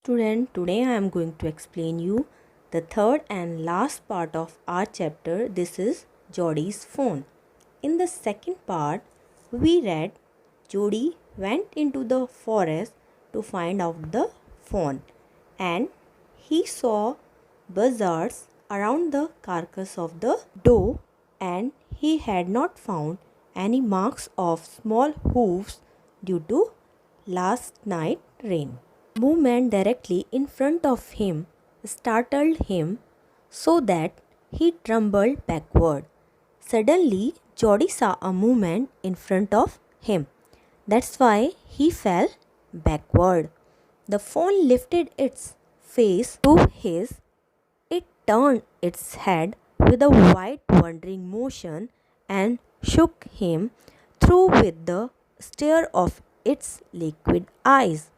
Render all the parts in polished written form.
Student, today I am going to explain you the third and last part of our chapter. This is Jodi's phone. In the second part, we read Jodi went into the forest to find out the phone, and he saw buzzards around the carcass of the doe, and he had not found any marks of small hoofs due to last night rain. Movement directly in front of him startled him so that he trembled backward. Suddenly, Jody saw a movement in front of him. That's why he fell backward. The fawn lifted its face to his. It turned its head with a wide, wandering motion and shook him through with the stare of its liquid eyes.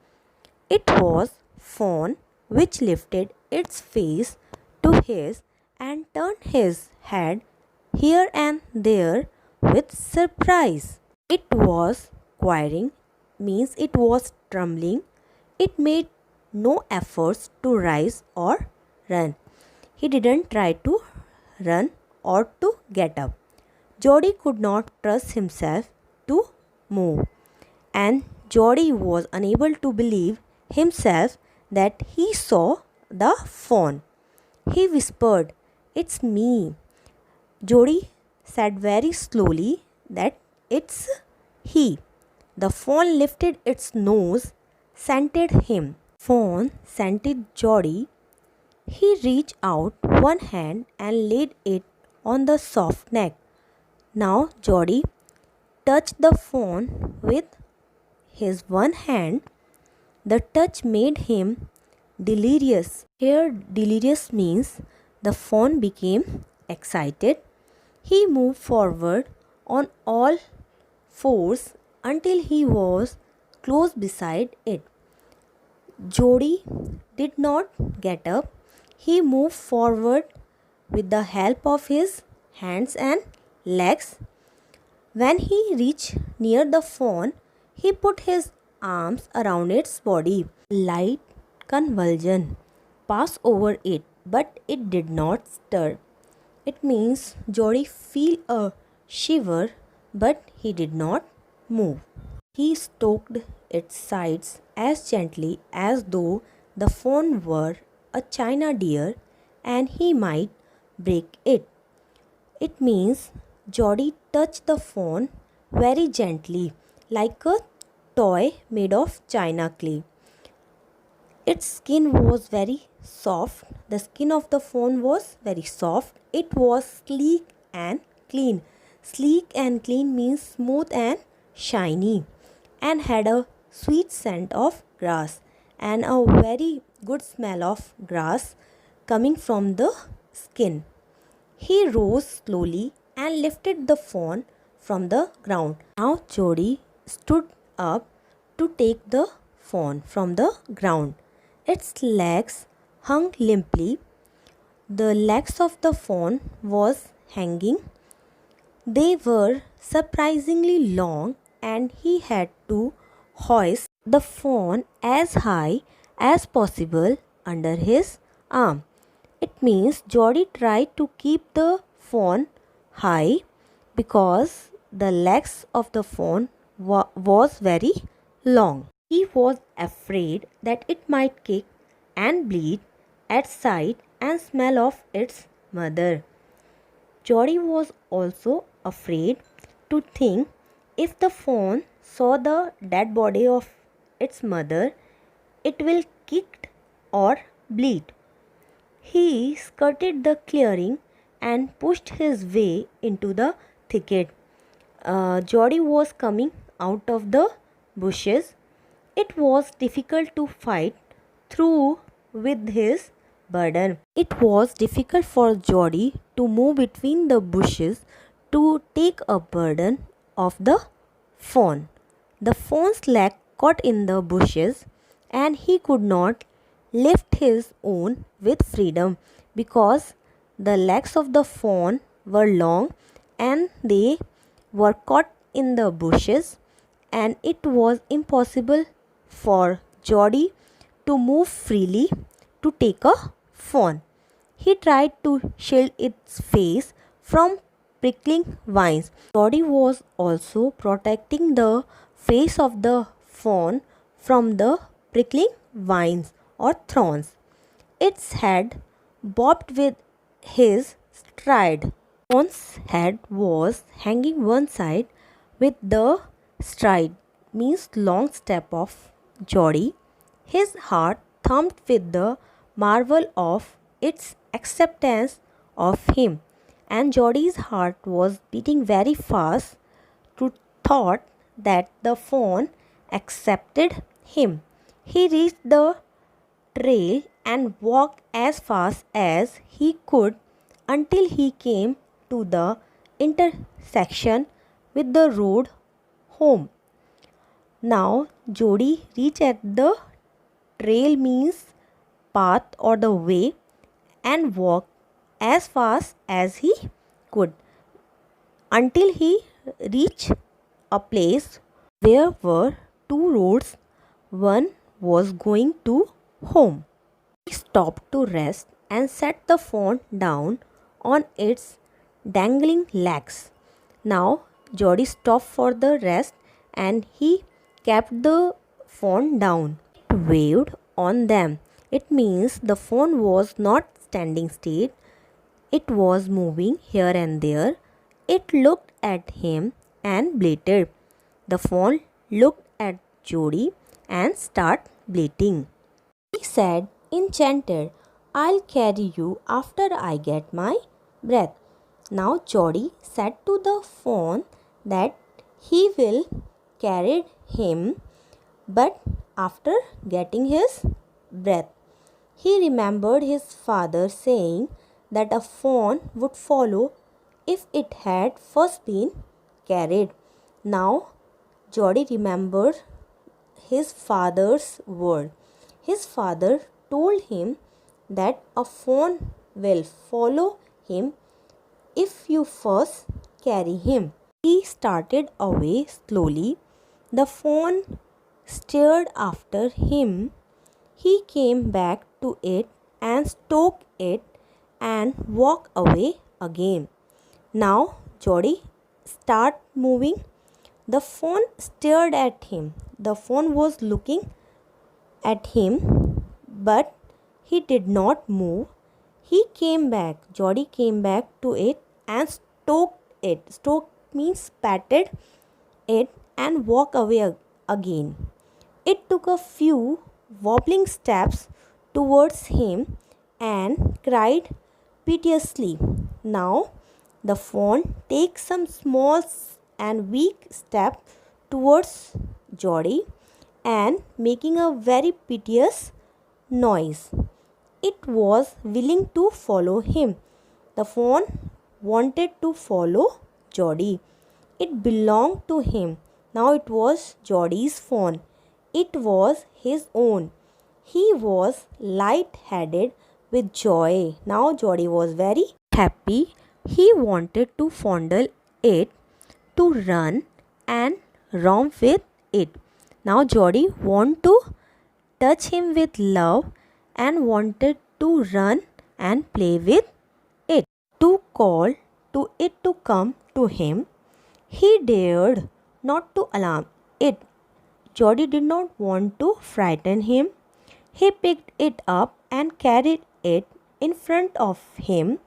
It was Fawn which lifted its face to his and turned his head here and there with surprise. It was quivering, means it was trembling. It made no efforts to rise or run. He didn't try to run or to get up. Jody could not trust himself to move, and Jody was unable to believe himself that he saw the fawn. He whispered, "It's me." Jody said very slowly that it's he. The fawn lifted its nose, scented him. Fawn scented Jody. He reached out one hand and laid it on the soft neck. Now Jody touched the fawn with his one hand. The touch made him delirious. Here, delirious means the fawn became excited. He moved forward on all fours until he was close beside it. Jody did not get up. He moved forward with the help of his hands and legs. When he reached near the fawn, he put his arms around its body. Light convulsion passed over it, but it did not stir. It means Jody felt a shiver, but he did not move. He stroked its sides as gently as though the fawn were a china deer and he might break it. It means Jody touched the fawn very gently, like a toy made of china clay. Its skin was very soft. The skin of the fawn was very soft. It was sleek and clean. Sleek and clean means smooth and shiny, and had a sweet scent of grass and a very good smell of grass coming from the skin. He rose slowly and lifted the fawn from the ground. Now Jody stood up to take the fawn from the ground. Its legs hung limply. The legs of the fawn was hanging. They were surprisingly long, and he had to hoist the fawn as high as possible under his arm. It means Jody tried to keep the fawn high because the legs of the fawn was very long. He was afraid that it might kick and bleed at sight and smell of its mother. Jody was also afraid to think if the fawn saw the dead body of its mother, it will kick or bleed. He skirted the clearing and pushed his way into the thicket. Jody was coming out of the bushes. It was difficult to fight through with his burden. It was difficult for Jody to move between the bushes to take a burden of the fawn. The fawn's leg caught in the bushes, and he could not lift his own with freedom because the legs of the fawn were long and they were caught in the bushes, and it was impossible for Jody to move freely to take a phone. He tried to shield its face from prickling vines. Jody was also protecting the face of the fawn from the prickling vines or thorns. Its head bobbed with his stride. Fawn's head was hanging one side with the stride, means long step of Jody. His heart thumped with the marvel of its acceptance of him, and Jody's heart was beating very fast to thought that the fawn accepted him. He reached the trail and walked as fast as he could until he came to the intersection with the road home. Now Jody reached at the trail, means path or the way, and walked as fast as he could until he reached a place where were two roads. One was going to home. He stopped to rest and set the phone down on its dangling legs. Now Jody stopped for the rest and he kept the phone down. It waved on them. It means the phone was not standing still. It was moving here and there. It looked at him and bleated. The fawn looked at Jody and started bleating. He said, enchanted, I'll carry you after I get my breath. Now Jody said to the fawn that he will carry him, but after getting his breath. He remembered his father saying that a fawn would follow if it had first been carried. Now Jody remembered his father's word. His father told him that a fawn will follow him if you first carry him. He started away slowly. The fawn stared after him. He came back to it and stroked it and walked away again. Now Jody started moving. The fawn stared at him. The fawn was looking at him, but he did not move. He came back. Jody came back to it and stroked it. Stroked means patted it and walked away again. It took a few wobbling steps towards him and cried piteously. Now the fawn takes some small and weak step towards Jody and making a very piteous noise. It was willing to follow him. The fawn wanted to follow Jody. It belonged to him. Now it was Jody's fawn. It was his own. He was light-headed with joy. Now Jody was very happy. He wanted to fondle it, to run and romp with it. Now Jody wanted to touch him with love and wanted to run and play with it. To call to it to come to him. He dared not to alarm it. Jody did not want to frighten him. He picked it up and carried it in front of him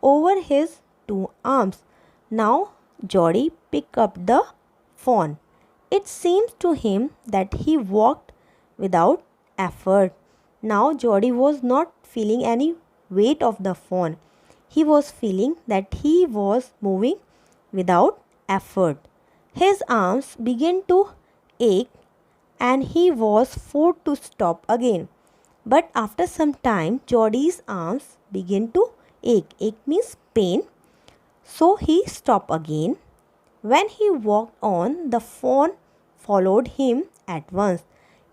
over his two arms. Now Jody picked up the fawn. It seems to him that he walked without effort. Now Jody was not feeling any weight of the fawn. He was feeling that he was moving without effort. His arms began to ache and he was forced to stop again. But after some time, Jody's arms began to ache. Ache means pain. So he stopped again. When he walked on, the fawn followed him at once.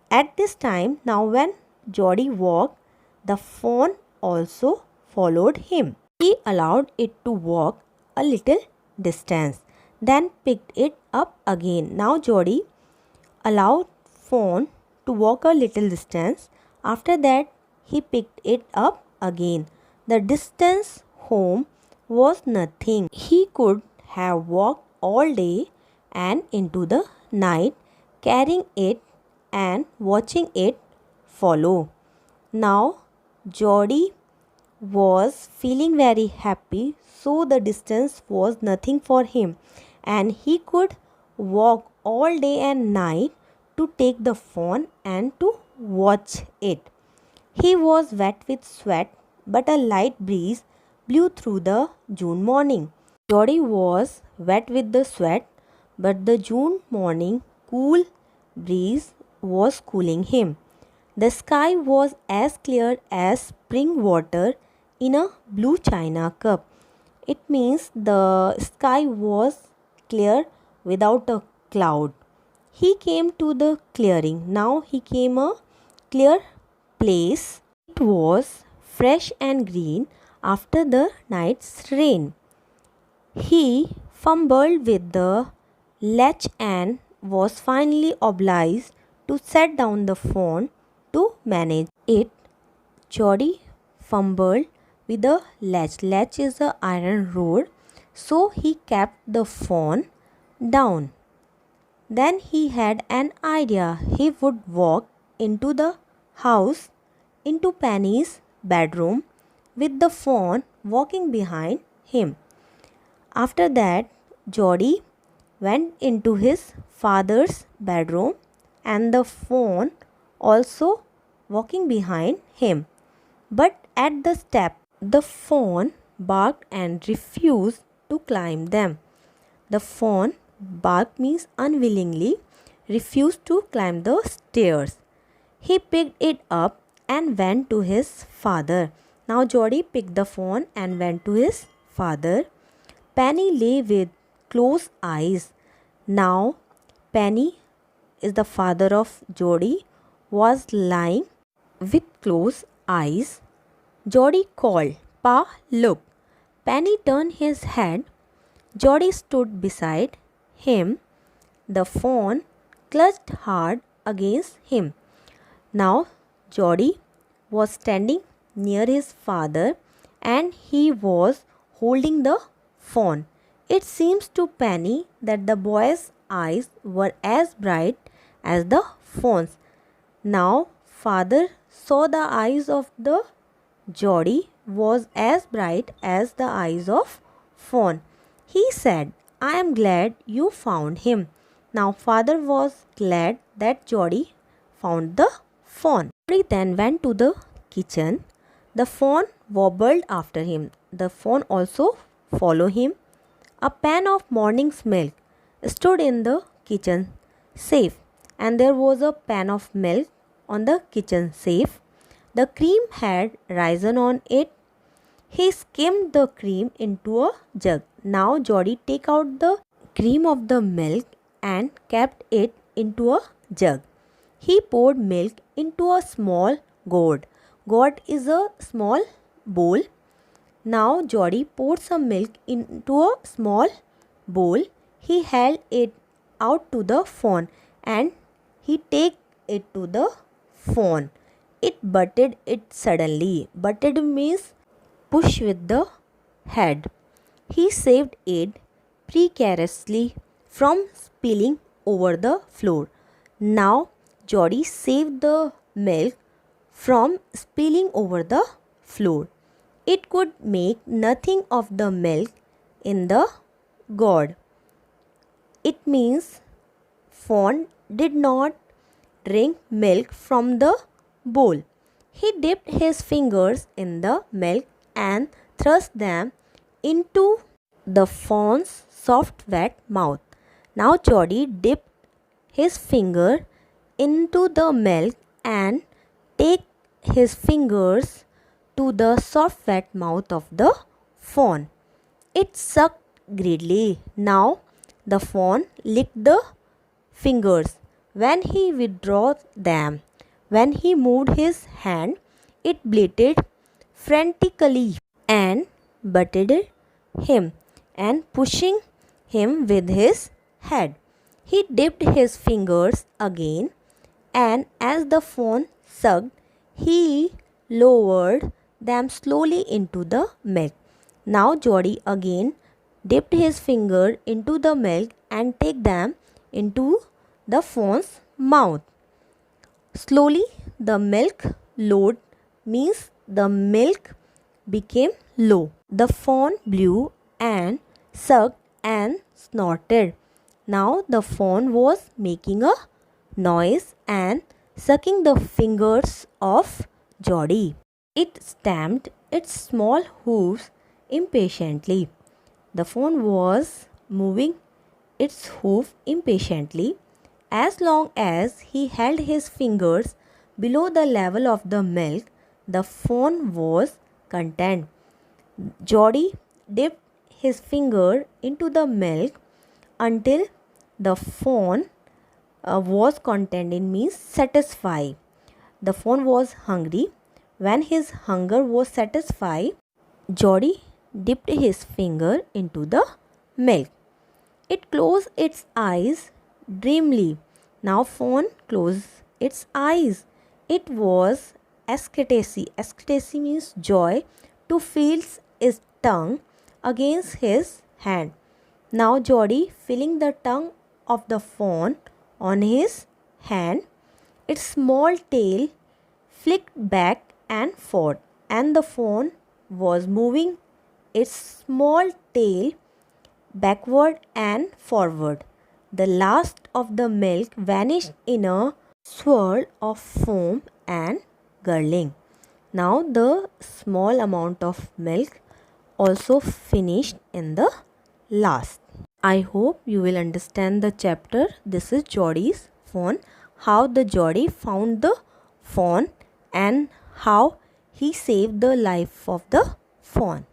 At this time, now when Jody walked, the fawn also followed him. He allowed it to walk a little distance, then picked it up again. Now Jody allowed fawn to walk a little distance. After that, he picked it up again. The distance home was nothing. He could have walked all day and into the night, carrying it and watching it follow. Now, Geordie was feeling very happy, so the distance was nothing for him, and he could walk all day and night to take the phone and to watch it. He was wet with sweat, but a light breeze blew through the June morning. Geordie was wet with the sweat, but the June morning cool breeze was cooling him. The sky was as clear as spring water in a blue china cup. It means the sky was clear without a cloud. He came to the clearing. Now he came a clear place. It was fresh and green after the night's rain. He fumbled with the latch and was finally obliged to set down the phone to manage it. Geordie fumbled with the latch. Latch is a iron rod, so he kept the phone down. Then he had an idea. He would walk into the house, into Penny's bedroom, with the phone walking behind him. After that, Geordie went into his father's bedroom and the phone also walking behind him. But at the step, the phone barked and refused to climb them. The phone barked means unwillingly refused to climb the stairs. He picked it up and went to his father. Now Geordie picked the phone and went to his father. Penny lay with closed eyes. Now Penny is the father of Geordie, was lying with closed eyes. Geordie called, "Pa, look." Penny turned his head. Geordie stood beside him. The phone clutched hard against him. Now Geordie was standing near his father and he was holding the phone. It seems to Penny that the boy's eyes were as bright as the phone's. Now father saw the eyes of the Geordie was as bright as the eyes of phone. He said, "I am glad you found him." Now father was glad that Geordie found the phone. Geordie then went to the kitchen. The phone wobbled after him. The phone also followed him. A pan of morning's milk stood in the kitchen safe, and there was a pan of milk on the kitchen safe. The cream had risen on it. He skimmed the cream into a jug. Now Geordie took out the cream of the milk and kept it into a jug. He poured milk into a small gourd. Gourd is a small bowl. Now Geordie poured some milk into a small bowl. He held it out to the phone and he take it to the phone. It butted it suddenly. Butted means push with the head. He saved it precariously from spilling over the floor. Now Geordie saved the milk from spilling over the floor. It could make nothing of the milk in the gourd. It means Fawn did not drink milk from the bowl. He dipped his fingers in the milk and thrust them into the fawn's soft wet mouth. Now Geordie dipped his finger into the milk and take his fingers to the soft wet mouth of the fawn. It sucked greedily. Now the fawn licked the fingers. When he withdrew them, when he moved his hand, it bleated frantically and butted him and pushing him with his head. He dipped his fingers again, and as the fawn sucked, He lowered them slowly into the milk. Now Geordie again dipped his finger into the milk and take them into the fawn's mouth. Slowly the milk lowered means the milk became low. The fawn blew and sucked and snorted. Now the fawn was making a noise and sucking the fingers of Geordie. It stamped its small hooves impatiently. The fawn was moving its hoof impatiently. As long as he held his fingers below the level of the milk, the fawn was content. Geordie dipped his finger into the milk until the fawn was contented means satisfied. The fawn was hungry. When his hunger was satisfied, Geordie dipped his finger into the milk. It closed its eyes dreamily. Now fawn closed its eyes. It was ecstasy. Ecstasy means joy to feel his tongue against his hand. Now Geordie feeling the tongue of the fawn on his hand, its small tail flicked back and forth, and the fawn was moving its small tail backward and forward. The last of the milk vanished in a swirl of foam and gurgling. Now the small amount of milk also finished in the last. I hope you will understand the chapter. This is Geordie's fawn. How the Geordie found the fawn and how he saved the life of the fawn.